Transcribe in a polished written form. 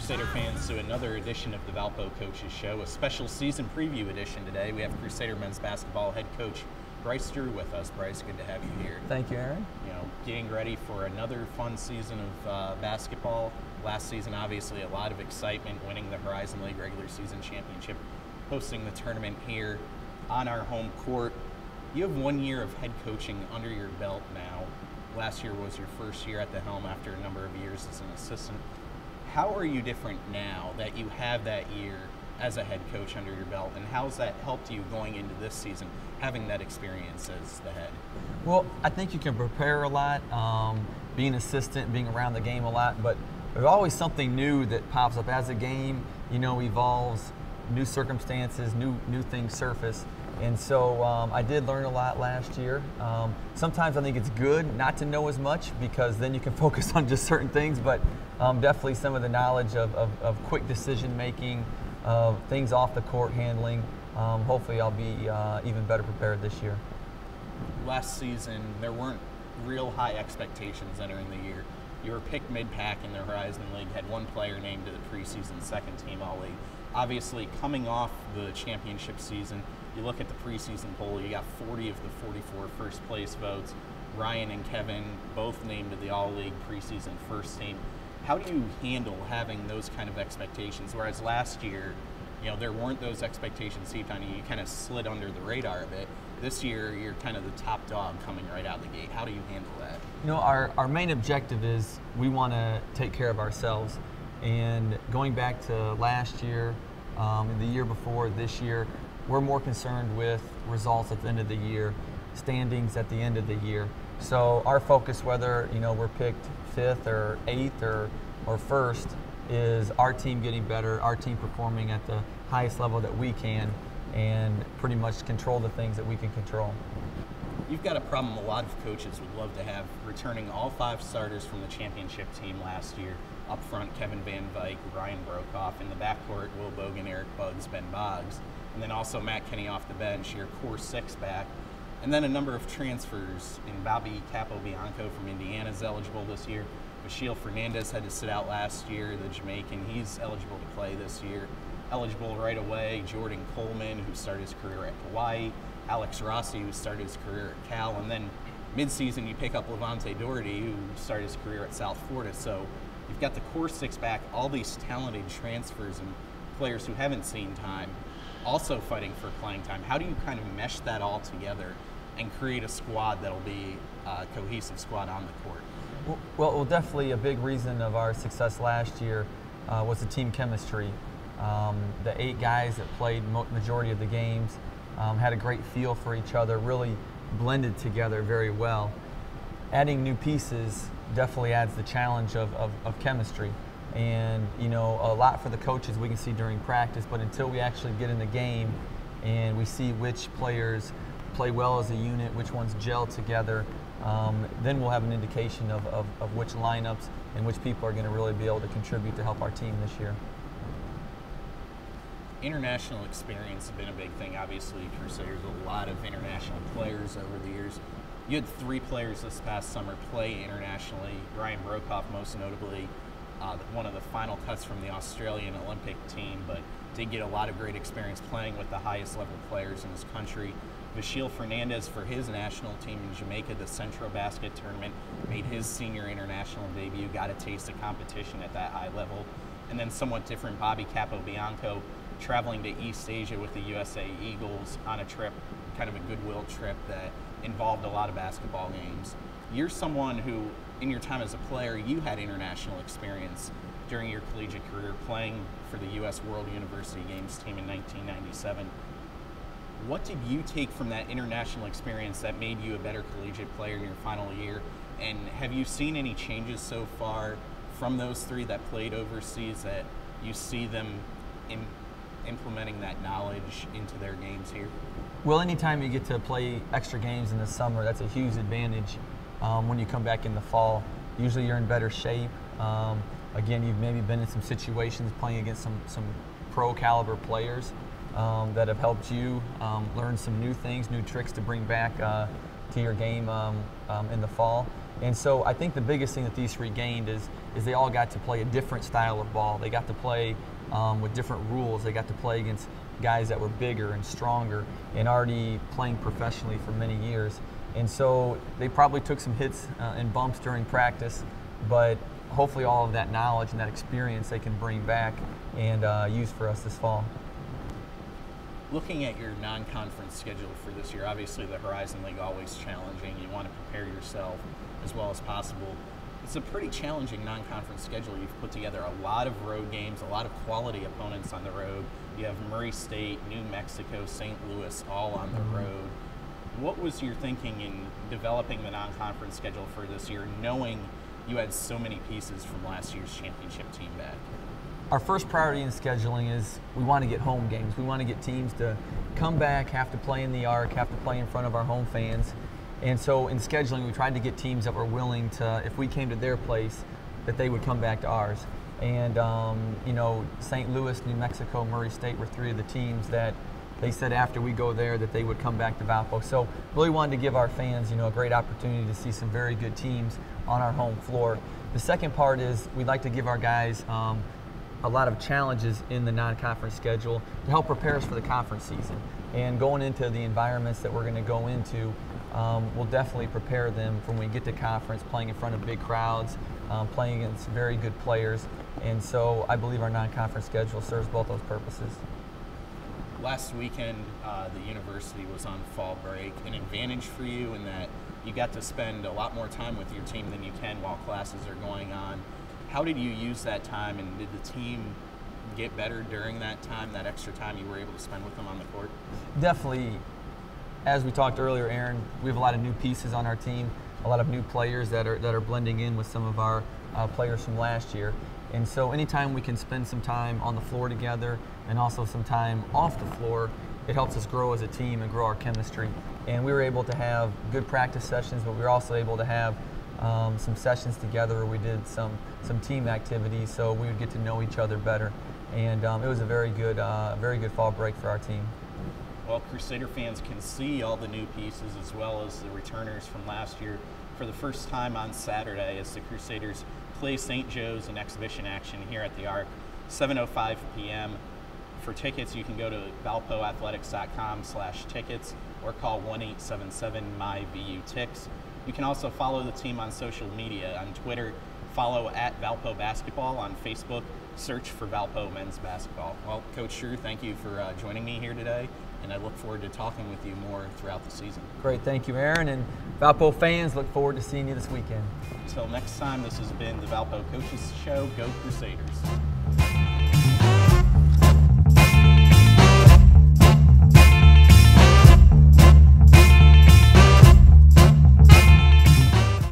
Crusader fans, to another edition of the Valpo Coaches Show, a special season preview edition today. We have Crusader men's basketball head coach Bryce with us. Bryce, good to have you here. Thank you, Aaron. You know, getting ready for another fun season of basketball. Last season, obviously, a lot of excitement, winning the Horizon League regular season championship, hosting the tournament here on our home court. You have 1 year of head coaching under your belt now. Last year was your first year at the helm after a number of years as an assistant. How are you different now that you have that year as a head coach under your belt, and how's that helped you going into this season, having that experience as the head? Well, I think you can prepare a lot, being an assistant, being around the game a lot, but there's always something new that pops up as the game, evolves, new circumstances, new things surface. And so I did learn a lot last year. Sometimes I think it's good not to know as much because then you can focus on just certain things, but definitely some of the knowledge of quick decision making, things off the court handling. Hopefully I'll be even better prepared this year. Last season, there weren't real high expectations entering the year. You were picked mid-pack in the Horizon League, had one player named to the preseason second team All-League. Obviously, coming off the championship season, you look at the preseason poll, you got 40 of the 44 first place votes. Ryan and Kevin both named to the All-League preseason first team. How do you handle having those kind of expectations? Whereas last year, there weren't those expectations heaped on you. You kind of slid under the radar a bit. This year, you're kind of the top dog coming right out the gate. How do you handle that? Our main objective is we want to take care of ourselves. And going back to last year, the year before, this year, we're more concerned with results at the end of the year, standings at the end of the year. So our focus, whether we're picked 5th or 8th or 1st, is our team getting better, our team performing at the highest level that we can, and pretty much control the things that we can control. You've got a problem a lot of coaches would love to have, returning all 5 starters from the championship team last year. Up front, Kevin Van Vyk, Ryan Brokoff. In the backcourt, Will Bogan, Eric Buggs, Ben Boggs. And then also Matt Kenny off the bench, your core 6 back. And then a number of transfers in Bobby Capobianco from Indiana is eligible this year. Mishele Fernandez had to sit out last year, the Jamaican. He's eligible to play this year. Eligible right away, Jordan Coleman, who started his career at Hawaii. Alex Rossi, who started his career at Cal. And then mid-season, you pick up Levante Doherty, who started his career at South Florida. So you've got the core 6 back, all these talented transfers and players who haven't seen time, also fighting for playing time. How do you kind of mesh that all together and create a squad that'll be a cohesive squad on the court? Well, definitely a big reason of our success last year was the team chemistry. The 8 guys that played majority of the games had a great feel for each other, really blended together very well. Adding new pieces definitely adds the challenge of chemistry. And a lot for the coaches we can see during practice, but until we actually get in the game and we see which players play well as a unit, which ones gel together, then we'll have an indication of which lineups and which people are going to really be able to contribute to help our team this year. International experience has been a big thing. Obviously, Crusaders, a lot of international players over the years. You had 3 players this past summer play internationally. Ryan Brokoff, most notably, one of the final cuts from the Australian Olympic team, but did get a lot of great experience playing with the highest level players in his country. Mishele Fernandez, for his national team in Jamaica, the Centro Basket Tournament, made his senior international debut, got a taste of competition at that high level. And then somewhat different, Bobby Capobianco, traveling to East Asia with the USA Eagles on a trip, kind of a goodwill trip that involved a lot of basketball games. You're someone who, in your time as a player, you had international experience during your collegiate career, playing for the U.S. World University Games team in 1997. What did you take from that international experience that made you a better collegiate player in your final year? And have you seen any changes so far from those 3 that played overseas that you see them implementing that knowledge into their games here? Well, anytime you get to play extra games in the summer, that's a huge advantage. When you come back in the fall, usually you're in better shape. Again, you've maybe been in some situations playing against some pro caliber players that have helped you learn some new things, new tricks to bring back to your game in the fall. And so I think the biggest thing that these three gained is they all got to play a different style of ball. They got to play with different rules. They got to play against guys that were bigger and stronger and already playing professionally for many years. And so they probably took some hits and bumps during practice, but hopefully all of that knowledge and that experience they can bring back and use for us this fall. Looking at your non-conference schedule for this year, obviously the Horizon League always challenging. You want to prepare yourself as well as possible. It's a pretty challenging non-conference schedule. You've put together a lot of road games, a lot of quality opponents on the road. You have Murray State, New Mexico, St. Louis all on the road. What was your thinking in developing the non-conference schedule for this year, knowing you had so many pieces from last year's championship team back? Our first priority in scheduling is we want to get home games. We want to get teams to come back, have to play in the Arc, have to play in front of our home fans. And so in scheduling, we tried to get teams that were willing to, if we came to their place, that they would come back to ours. And, you know, St. Louis, New Mexico, Murray State were three of the teams that they said after we go there that they would come back to Valpo. So really wanted to give our fans, you know, a great opportunity to see some very good teams on our home floor. The second part is we'd like to give our guys a lot of challenges in the non-conference schedule to help prepare us for the conference season. And going into the environments that we're going to go into, we'll definitely prepare them for when we get to conference, playing in front of big crowds, playing against very good players. And so I believe our non-conference schedule serves both those purposes. Last weekend, the university was on fall break. An advantage for you in that you got to spend a lot more time with your team than you can while classes are going on. How did you use that time, and did the team get better during that time, that extra time you were able to spend with them on the court? Definitely. As we talked earlier, Aaron, we have a lot of new pieces on our team, a lot of new players that are blending in with some of our players from last year. And so anytime we can spend some time on the floor together and also some time off the floor, it helps us grow as a team and grow our chemistry. And we were able to have good practice sessions, but we were also able to have some sessions together where we did some team activities, so we would get to know each other better. And it was a very good fall break for our team. Well, Crusader fans can see all the new pieces as well as the returners from last year for the first time on Saturday as the Crusaders play St. Joe's in exhibition action here at the Arc, 7:05 p.m. For tickets, you can go to valpoathletics.com/tickets or call 1-877-MY-VU-TICKS. You can also follow the team on social media. On Twitter, follow @Valpo Basketball. On Facebook, search for Valpo Men's Basketball. Well, Coach Drew, thank you for joining me here today, and I look forward to talking with you more throughout the season. Great, thank you, Aaron. And Valpo fans, look forward to seeing you this weekend. Until next time, this has been the Valpo Coaches Show. Go Crusaders.